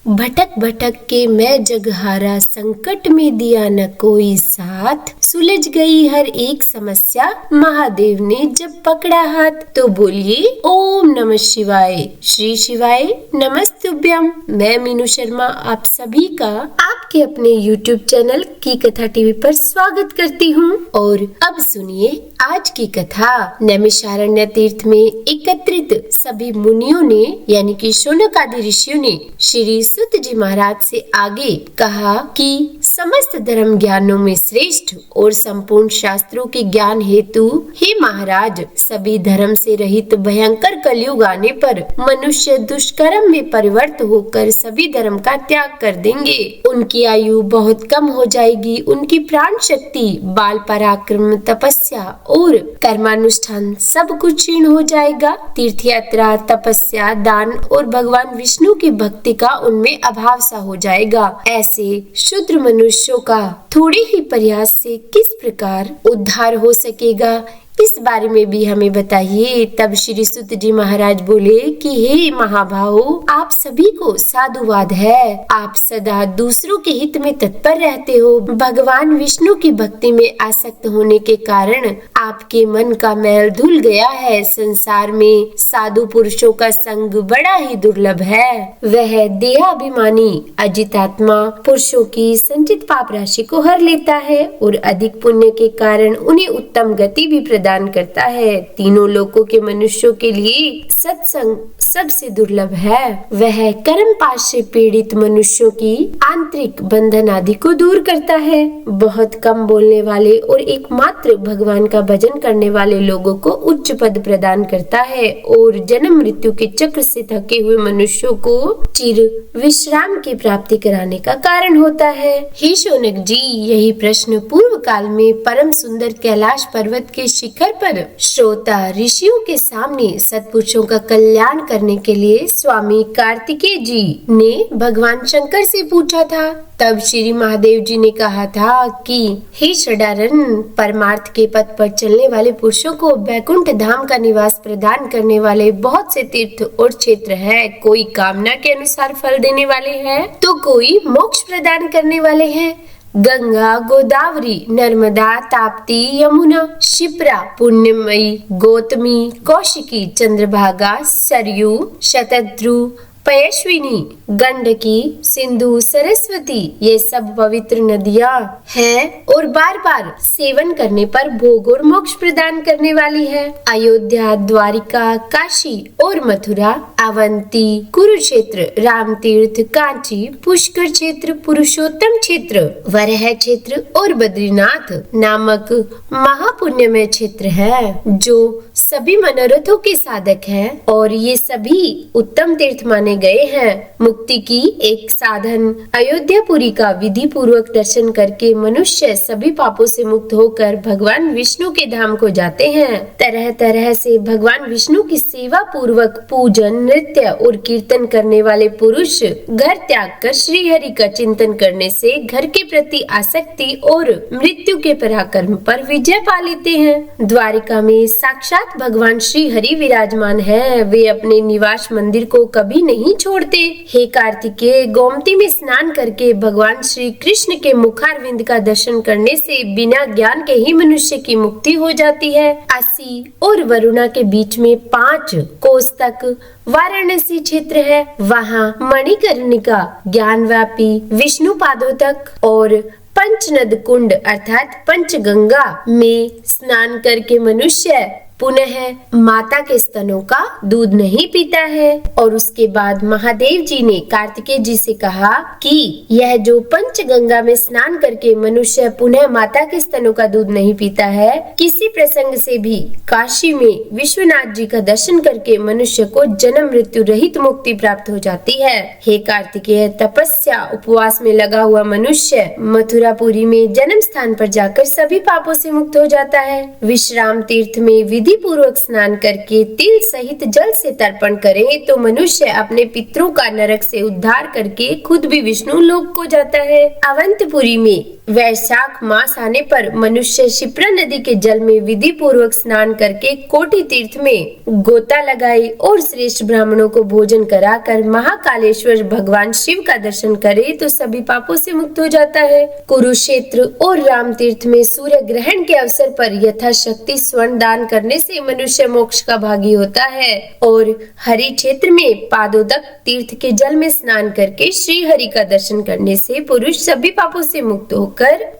भटक भटक के मैं जगहारा, संकट में दिया न कोई साथ। सुलझ गई हर एक समस्या, महादेव ने जब पकड़ा हाथ। तो बोलिए ओम नमः शिवाय, श्री शिवाय नमस्तुभ्यम। मैं मीनू शर्मा आप सभी का आपके अपने YouTube चैनल की कथा टीवी पर स्वागत करती हूँ। और अब सुनिए आज की कथा। नैमिषारण्य तीर्थ में एकत्रित सभी मुनियों ने यानी कि शौनक आदि ऋषियों ने श्री सूत जी महाराज से आगे कहा कि समस्त धर्म ज्ञानों में श्रेष्ठ और संपूर्ण शास्त्रों के ज्ञान हेतु हे महाराज, सभी धर्म से रहित भयंकर कलयुग आने पर मनुष्य दुष्कर्म में परिवर्त होकर सभी धर्म का त्याग कर देंगे। उनकी आयु बहुत कम हो जाएगी, उनकी प्राण शक्ति, बाल पराक्रम, तपस्या और कर्मानुष्ठान सब कुछ क्षीण हो जाएगा। तीर्थ यात्रा, तपस्या, दान और भगवान विष्णु की भक्ति का उनमें अभाव सा हो जाएगा। ऐसे शूद्र मनुष्यों का थोड़े ही प्रयास से किस प्रकार उद्धार हो सकेगा, इस बारे में भी हमें बताइए। तब श्री सूत जी महाराज बोले कि हे महाभाहो, आप सभी को साधुवाद है। आप सदा दूसरों के हित में तत्पर रहते हो। भगवान विष्णु की भक्ति में आसक्त होने के कारण आपके मन का मैल धुल गया है। संसार में साधु पुरुषों का संग बड़ा ही दुर्लभ है। वह देहाभिमानी अजितात्मा पुरुषों की संचित पाप राशि को हर लेता है और अधिक पुण्य के कारण उन्हें उत्तम गति भी प्रदान करता है। तीनों लोकों के मनुष्यों के लिए सत्संग सबसे दुर्लभ है। वह कर्म पाश से पीड़ित मनुष्यों की आंतरिक बंधन आदि को दूर करता है। बहुत कम बोलने वाले और एकमात्र भगवान का भजन करने वाले लोगों को उच्च पद प्रदान करता है और जन्म मृत्यु के चक्र से थके हुए मनुष्यों को चिर विश्राम की प्राप्ति कराने का कारण होता है। हे शौनक जी, यही प्रश्न पूर्व काल में परम सुंदर कैलाश पर्वत के शिखर पर श्रोता ऋषियों के सामने सत्पुरुषों का कल्याण करने के लिए स्वामी कार्तिकेय जी ने भगवान शंकर से पूछा था। तब श्री महादेव जी ने कहा था कि हे षडारण, परमार्थ के पथ पर चलने वाले पुरुषों को वैकुंठ धाम का निवास प्रदान करने वाले बहुत से तीर्थ और क्षेत्र है। कोई कामना के अनुसार फल देने वाले हैं तो कोई मोक्ष प्रदान करने वाले हैं। गंगा, गोदावरी, नर्मदा, ताप्ती, यमुना, शिप्रा, पुण्यमयी, गौतमी, कौशिकी, चंद्रभागा, सरयू, शतद्रु, पयस्विनी, गंडकी, सिंधु, सरस्वती, ये सब पवित्र नदियाँ हैं और बार बार सेवन करने पर भोग और मोक्ष प्रदान करने वाली है। अयोध्या, द्वारिका, काशी और मथुरा, अवंती, कुरुक्षेत्र, राम तीर्थ, कांची, पुष्कर क्षेत्र, पुरुषोत्तम क्षेत्र, वरह क्षेत्र और बद्रीनाथ नामक महापुण्यमय क्षेत्र है जो सभी मनोरथों के साधक हैं और ये सभी उत्तम तीर्थ माने गए हैं। मुक्ति की एक साधन अयोध्यापुरी का विधि पूर्वक दर्शन करके मनुष्य सभी पापों से मुक्त होकर भगवान विष्णु के धाम को जाते हैं। तरह तरह से भगवान विष्णु की सेवा पूर्वक पूजन, नृत्य और कीर्तन करने वाले पुरुष घर त्याग कर श्री हरि का चिंतन करने से घर के प्रति आसक्ति और मृत्यु के पराक्रम पर विजय पा लेते हैं। द्वारिका में साक्षात भगवान श्री हरि विराजमान है। वे अपने निवास मंदिर को कभी नहीं छोड़ते। हे कार्तिकेय, गोमती में स्नान करके भगवान श्री कृष्ण के मुखारविंद का दर्शन करने से बिना ज्ञान के ही मनुष्य की मुक्ति हो जाती है। अस्सी और वरुणा के बीच में 5 कोस तक वाराणसी क्षेत्र है। वहाँ मणिकर्णिका, ज्ञानव्यापी, विष्णु पादों तक और पंचनद कुंड अर्थात पंचगंगा में स्नान करके मनुष्य पुनः माता के स्तनों का दूध नहीं पीता है। और उसके बाद महादेव जी ने कार्तिकेय जी से कहा कि यह जो पंचगंगा में स्नान करके मनुष्य पुनः माता के स्तनों का दूध नहीं पीता है, किसी प्रसंग से भी काशी में विश्वनाथ जी का दर्शन करके मनुष्य को जन्म मृत्यु रहित मुक्ति प्राप्त हो जाती है। हे कार्तिकेय, तपस्या उपवास में लगा हुआ मनुष्य मथुरापुरी में जन्म स्थान पर जाकर सभी पापों से मुक्त हो जाता है। विश्राम तीर्थ में विधि पूर्वक स्नान करके तिल सहित जल से तर्पण करे तो मनुष्य अपने पितरों का नरक से उद्धार करके खुद भी विष्णु लोक को जाता है। अवंतपुरी में वैशाख मास आने पर मनुष्य शिप्रा नदी के जल में विधि पूर्वक स्नान करके कोटि तीर्थ में गोता लगाए और श्रेष्ठ ब्राह्मणों को भोजन कराकर महाकालेश्वर भगवान शिव का दर्शन करे तो सभी पापों से मुक्त हो जाता है। कुरुक्षेत्र और राम तीर्थ में सूर्य ग्रहण के अवसर पर यथाशक्ति स्वर्ण दान करने से मनुष्य मोक्ष का भागी होता है और हरि क्षेत्र में पादोदक तीर्थ के जल में स्नान करके श्री हरि का दर्शन करने से पुरुष सभी पापों से मुक्त होकर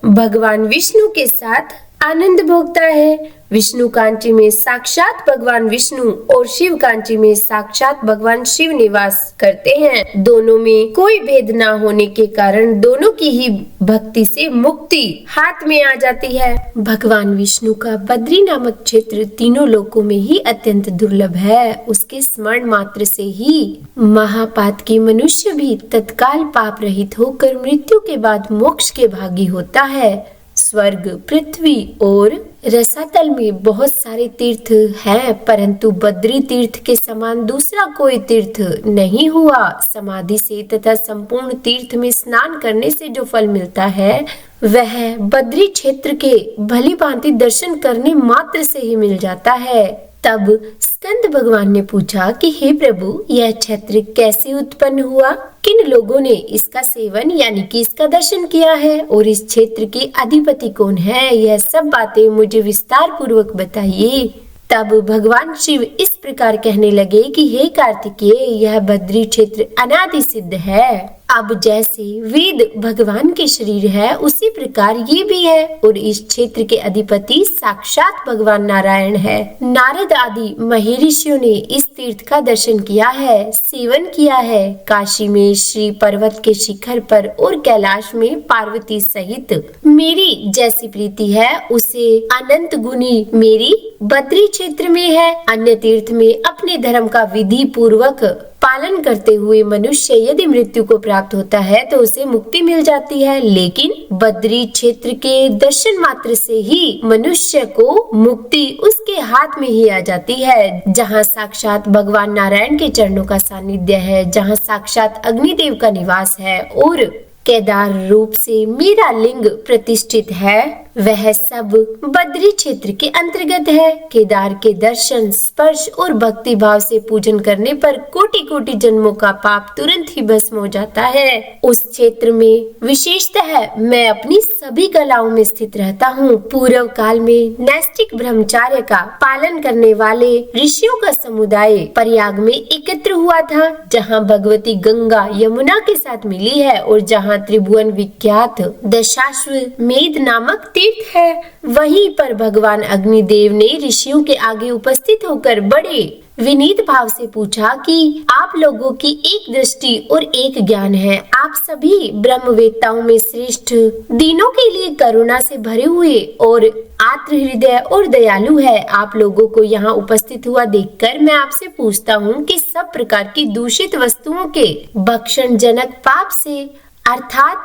भगवान विष्णु के साथ आनंद भोगता है। विष्णु कांची में साक्षात भगवान विष्णु और शिव कांची में साक्षात भगवान शिव निवास करते हैं। दोनों में कोई भेद ना होने के कारण दोनों की ही भक्ति से मुक्ति हाथ में आ जाती है। भगवान विष्णु का बद्री नामक क्षेत्र तीनों लोकों में ही अत्यंत दुर्लभ है। उसके स्मरण मात्र से ही महापात की मनुष्य भी तत्काल पाप रहित होकर मृत्यु के बाद मोक्ष के भागी होता है। स्वर्ग, पृथ्वी और रसातल में बहुत सारे तीर्थ हैं, परंतु बद्री तीर्थ के समान दूसरा कोई तीर्थ नहीं हुआ। समाधि से तथा संपूर्ण तीर्थ में स्नान करने से जो फल मिलता है वह बद्री क्षेत्र के भली भांति दर्शन करने मात्र से ही मिल जाता है। तब स्कंद भगवान ने पूछा कि हे प्रभु, यह क्षेत्र कैसे उत्पन्न हुआ? किन लोगों ने इसका सेवन यानी कि इसका दर्शन किया है और इस क्षेत्र के अधिपति कौन है? यह सब बातें मुझे विस्तार पूर्वक बताइए। तब भगवान शिव इस प्रकार कहने लगे कि हे कार्तिकेय, यह बद्री क्षेत्र अनादि सिद्ध है। अब जैसे वेद भगवान के शरीर है उसी प्रकार ये भी है और इस क्षेत्र के अधिपति साक्षात भगवान नारायण है। नारद आदि महर्षियों ने इस तीर्थ का दर्शन किया है, सेवन किया है। काशी में श्री पर्वत के शिखर पर और कैलाश में पार्वती सहित मेरी जैसी प्रीति है उसे अनंत गुनी मेरी बद्री क्षेत्र में है। अन्य तीर्थ में अपने धर्म का विधि पूर्वक पालन करते हुए मनुष्य यदि मृत्यु को प्राप्त होता है तो उसे मुक्ति मिल जाती है, लेकिन बद्री क्षेत्र के दर्शन मात्र से ही मनुष्य को मुक्ति उसके हाथ में ही आ जाती है। जहाँ साक्षात भगवान नारायण के चरणों का सानिध्य है, जहाँ साक्षात अग्निदेव का निवास है और केदार रूप से मेरा लिंग प्रतिष्ठित है, वह सब बद्री क्षेत्र के अंतर्गत है। केदार के दर्शन, स्पर्श और भक्ति भाव से पूजन करने पर कोटि कोटि जन्मों का पाप तुरंत ही भस्म हो जाता है। उस क्षेत्र में विशेषतः मैं अपनी सभी कलाओं में स्थित रहता हूँ। पूर्व काल में नैष्ठिक ब्रह्मचार्य का पालन करने वाले ऋषियों का समुदाय प्रयाग में एकत्र हुआ था, जहाँ भगवती गंगा यमुना के साथ मिली है और जहाँ त्रिभुवन विख्यात दशाश्वमेध नामक है। वहीं पर भगवान अग्निदेव ने ऋषियों के आगे उपस्थित होकर बड़े विनीत भाव से पूछा कि आप लोगों की एक दृष्टि और एक ज्ञान है, आप सभी ब्रह्मवेत्ताओं में श्रेष्ठ, दीनों के लिए करुणा से भरे हुए और आर्द्र हृदय और दयालु है। आप लोगों को यहाँ उपस्थित हुआ देखकर मैं आपसे पूछता हूँ कि सब प्रकार की दूषित वस्तुओं के भक्षण जनक पाप से, अर्थात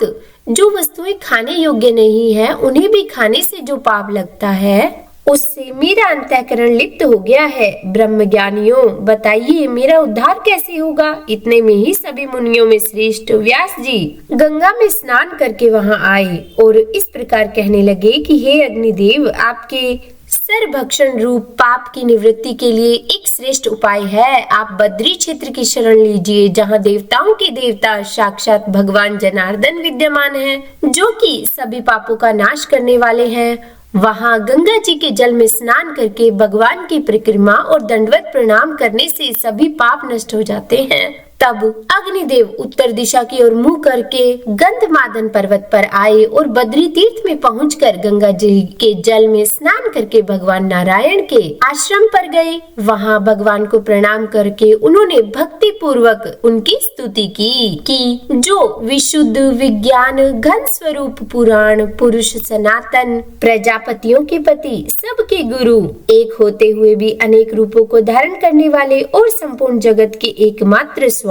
जो वस्तुएं खाने योग्य नहीं है उन्हें भी खाने से जो पाप लगता है उससे मेरा अंतःकरण लिप्त हो गया है। ब्रह्म ज्ञानियों, बताइए मेरा उद्धार कैसे होगा? इतने में ही सभी मुनियों में श्रेष्ठ व्यास जी गंगा में स्नान करके वहां आए और इस प्रकार कहने लगे कि हे अग्निदेव, आपके सर्वभक्षण रूप पाप की निवृत्ति के लिए एक श्रेष्ठ उपाय है। आप बद्री क्षेत्र की शरण लीजिए, जहाँ देवताओं के देवता साक्षात भगवान जनार्दन विद्यमान हैं, जो कि सभी पापों का नाश करने वाले हैं। वहाँ गंगा जी के जल में स्नान करके भगवान की परिक्रमा और दंडवत प्रणाम करने से सभी पाप नष्ट हो जाते हैं। तब अग्निदेव उत्तर दिशा की ओर मुंह करके गंधमादन पर्वत पर आए और बद्री तीर्थ में पहुंचकर गंगा जी के जल में स्नान करके भगवान नारायण के आश्रम पर गए। वहां भगवान को प्रणाम करके उन्होंने भक्ति पूर्वक उनकी स्तुति की कि जो विशुद्ध विज्ञान घन स्वरूप पुराण पुरुष सनातन प्रजापतियों के पति सबके गुरु, एक होते हुए भी अनेक रूपों को धारण करने वाले और संपूर्ण जगत के एकमात्र स्वामी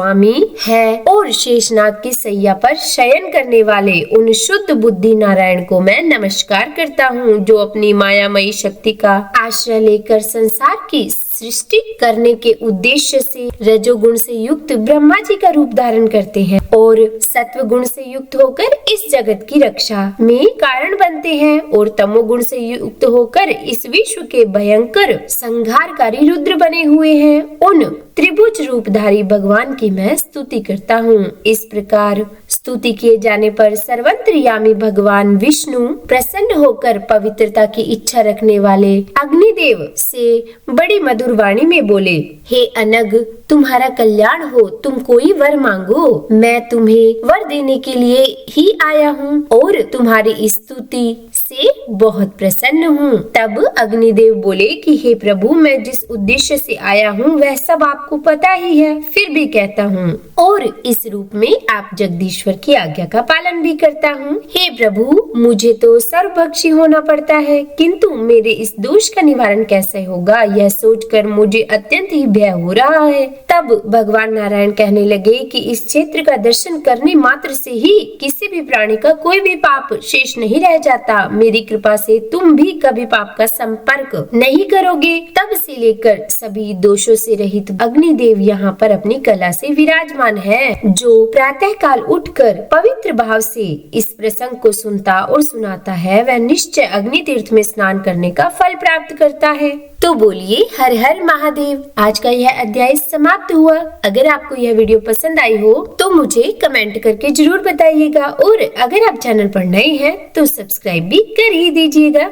है और शेषनाग की सैया पर शयन करने वाले उन शुद्ध बुद्धि नारायण को मैं नमस्कार करता हूँ, जो अपनी मायामयी शक्ति का आश्रय लेकर संसार की सृष्टि करने के उद्देश्य से रजोगुण से युक्त ब्रह्मा जी का रूप धारण करते हैं और सत्व गुण से युक्त होकर इस जगत की रक्षा में कारण बनते हैं और तमोगुण से युक्त होकर इस विश्व के भयंकर संहारकारी रुद्र बने हुए हैं। उन त्रिभुज रूपधारी भगवान की मैं स्तुति करता हूँ। इस प्रकार स्तुति किए जाने पर सर्वंतर्यामी भगवान विष्णु प्रसन्न होकर पवित्रता की इच्छा रखने वाले अग्निदेव से बड़ी मधुर वाणी में बोले, हे अनग, तुम्हारा कल्याण हो, तुम कोई वर मांगो, मैं तुम्हें वर देने के लिए ही आया हूँ और तुम्हारी स्तुति से बहुत प्रसन्न हूँ। तब अग्निदेव बोले कि हे प्रभु, मैं जिस उद्देश्य से आया हूँ वह सब आपको पता ही है, फिर भी कहता हूँ और इस रूप में आप जगदीश्वर की आज्ञा का पालन भी करता हूँ। हे प्रभु, मुझे तो सर्वभक्षी होना पड़ता है, किंतु मेरे इस दोष का निवारण कैसे होगा, यह सोचकर मुझे अत्यंत ही भय हो रहा है। तब भगवान नारायण कहने लगे कि इस क्षेत्र का दर्शन करने मात्र से ही किसी भी प्राणी का कोई भी पाप शेष नहीं रह जाता। मेरी कृपा से तुम भी कभी पाप का संपर्क नहीं करोगे। तब से लेकर सभी दोषों से रहित अग्निदेव यहाँ पर अपनी कला से विराजमान है। जो प्रातः काल उठकर पवित्र भाव से इस प्रसंग को सुनता और सुनाता है, वह निश्चय अग्नि तीर्थ में स्नान करने का फल प्राप्त करता है। तो बोलिए हर हर महादेव। आज का यह अध्याय समाप्त हुआ। अगर आपको यह वीडियो पसंद आई हो तो मुझे कमेंट करके जरूर बताइएगा और अगर आप चैनल पर नए हैं तो सब्सक्राइब भी कर ही दीजिएगा।